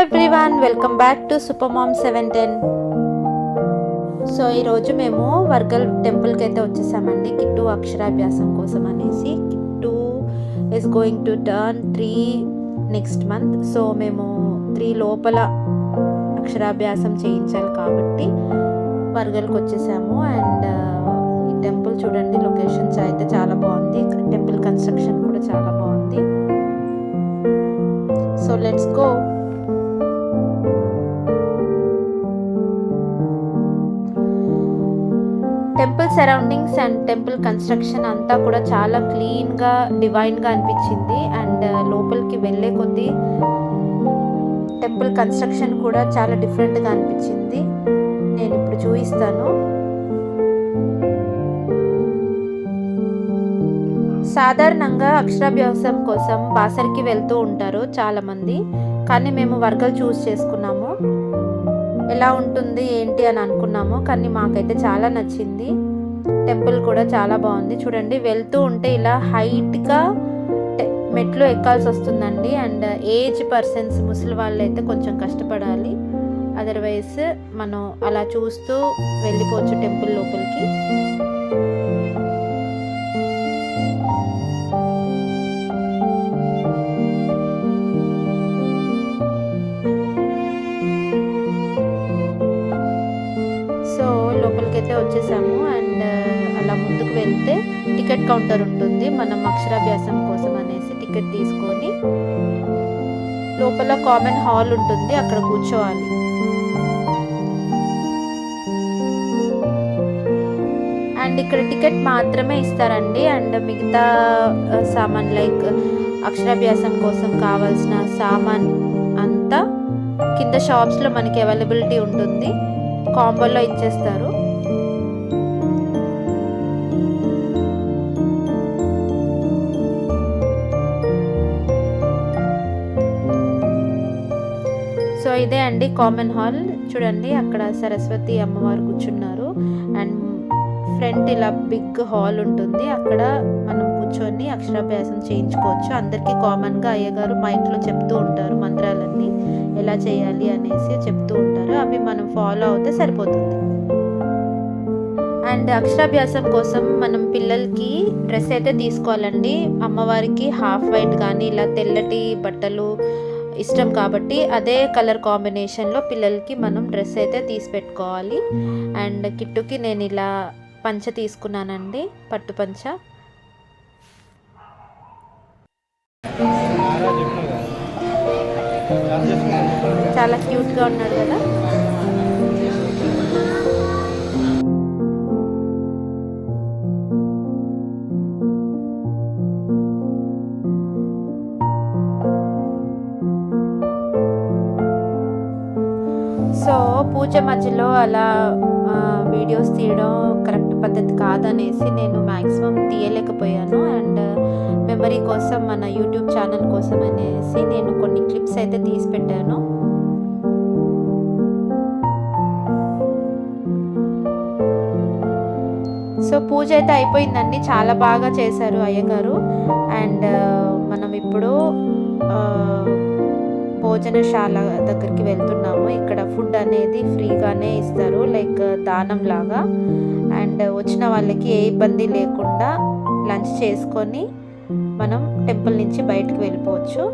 Everyone, welcome back to super mom 710. So ఈరోజు మేము వర్గల్ టెంపుల్కి అయితే వచ్చేసామండి కిట్టు అక్షరాభ్యాసం కోసం అనేసి. Kittu is going to turn 3 next month. So మేము 3 లోపల అక్షరాభ్యాసం చేయించాలి కాబట్టి వర్గల్కి వచ్చేసాము. అండ్ ఈ టెంపుల్ చూడండి, లొకేషన్స్ అయితే చాలా బాగుంది, టెంపుల్ కన్స్ట్రక్షన్ కూడా చాలా బాగుంది. So let's go. Temple surroundings and temple construction అంతా కూడా చాలా క్లీన్గా, డివైన్గా అనిపించింది. అండ్ లోపలికి వెళ్ళే కొద్దీ టెంపుల్ కన్స్ట్రక్షన్ కూడా చాలా డిఫరెంట్గా అనిపించింది. నేను ఇప్పుడు చూపిస్తాను. సాధారణంగా అక్షరాభ్యాసం కోసం బాసర్కి వెళ్తూ ఉంటారు చాలామంది, కానీ మేము వర్గల్ చూస్ చేసుకున్నాము. ఎలా ఉంటుంది ఏంటి అని అనుకున్నాము, కానీ మాకైతే చాలా నచ్చింది. టెంపుల్ కూడా చాలా బాగుంది. చూడండి, వెళ్తూ ఉంటే ఇలా హైట్గా మెట్లు ఎక్కాల్సి వస్తుందండి. అండ్ ఏజ్ పర్సన్స్, ముసలి వాళ్ళు అయితే కొంచెం కష్టపడాలి. అదర్వైజ్ మనం అలా చూస్తూ వెళ్ళిపోవచ్చు టెంపుల్ లోపలికి. లోపలికి అయితే వచ్చేసాము. అండ్ అలా ముందుకు వెళ్తే టికెట్ కౌంటర్ ఉంటుంది. మనం అక్షరాభ్యాసం కోసం అనేసి టికెట్ తీసుకొని లోపల కామన్ హాల్ ఉంటుంది, అక్కడ కూర్చోవాలి. అండ్ ఇక్కడ టికెట్ మాత్రమే ఇస్తారండి. అండ్ మిగతా సామాన్ లైక్ అక్షరాభ్యాసం కోసం కావాల్సిన సామాన్ అంతా కింద షాప్స్లో మనకి అవైలబిలిటీ ఉంటుంది, కాంబోలో ఇచ్చేస్తారు. సో ఇదే అండి కామన్ హాల్. చూడండి, అక్కడ సరస్వతి అమ్మవారు కూర్చున్నారు. అండ్ ఫ్రంట్ ఇలా బిగ్ హాల్ ఉంటుంది, అక్కడ మనం కూర్చొని అక్షరాభ్యాసం చేయించుకోవచ్చు. అందరికీ కామన్గా అయ్యగారు మైక్లో చెప్తూ ఉంటారు మంత్రాలన్నీ ఎలా చేయాలి అనేసి చెప్తూ ఉంటారు. అవి మనం ఫాలో అవుతే సరిపోతుంది. అండ్ అక్షరాభ్యాసం కోసం మనం పిల్లలకి డ్రెస్ అయితే తీసుకోవాలండి. అమ్మవారికి హాఫ్ వైట్ కానీ ఇలా తెల్లటి బట్టలు ఇష్టం కాబట్టి అదే కలర్ కాంబినేషన్లో పిల్లలకి మనం డ్రెస్ అయితే తీసి పెట్టుకోవాలి. అండ్ కిట్టుకి నేను ఇలా పంచ తీసుకున్నానండి, పట్టు పంచ. చాలా క్యూట్గా ఉన్నాడు కదా. సో పూజ మధ్యలో అలా వీడియోస్ తీయడం కరెక్ట్ పద్ధతి కాదనేసి నేను మ్యాక్సిమం తీయలేకపోయాను. అండ్ మెమరీ కోసం, మన యూట్యూబ్ ఛానల్ కోసం అనేసి నేను కొన్ని క్లిప్స్ అయితే తీసి పెట్టాను. సో పూజ అయితే అయిపోయిందండి, చాలా బాగా చేశారు అయ్యగారు. అండ్ మనం ఇప్పుడు భోజనశాల దగ్గరికి వెళ్తున్నాము. ఇక్కడ ఫుడ్ అనేది ఫ్రీగానే ఇస్తారు, లైక్ దానం లాగా. అండ్ వచ్చిన వాళ్ళకి ఏ ఇబ్బంది లేకుండా లంచ్ చేసుకొని మనం టెంపుల్ నుంచి బయటకు వెళ్ళిపోవచ్చు.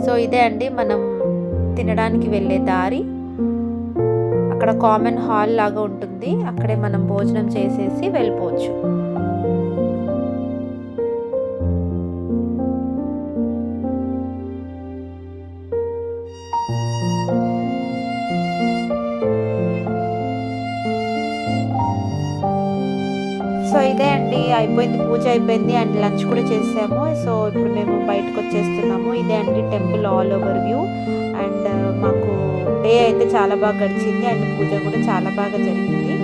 సో ఇదే అండి మనం తినడానికి వెళ్ళే దారి. అక్కడ కామన్ హాల్ లాగా ఉంటుంది, అక్కడే మనం భోజనం చేసేసి వెళ్ళిపోవచ్చు. సో ఇదే అండి, అయిపోయింది, పూజ అయిపోయింది. అండ్ లంచ్ కూడా చేసాము. సో ఇప్పుడు మేము బయటకు వచ్చేస్తున్నాము. ఇదే అండి temple all over view. And మాకు డే అయితే చాలా బాగా గడిచింది. అండ్ పూజ కూడా చాలా బాగా జరిగింది.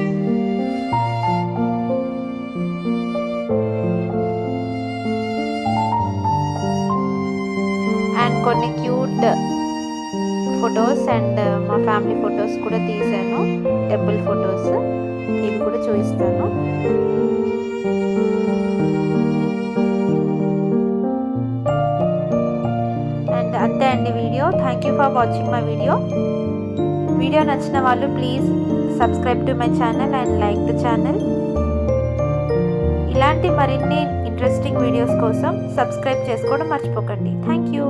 అండ్ కొన్ని క్యూట్ ఫొటోస్ అండ్ మా ఫ్యామిలీ ఫొటోస్ కూడా తీసాను, టెంపుల్ ఫొటోస్. ఇవి కూడా చూపిస్తాను. అండ్ అంతే అండి, ఈ video. Thank you for watching my video. Video నచ్చిన వాళ్ళు please subscribe to my channel and like the channel. ఇలాంటి మరిన్ని ఇంట్రెస్టింగ్ వీడియోస్ కోసం సబ్స్క్రైబ్ చేసుకోవడం మర్చిపోకండి. Thank you.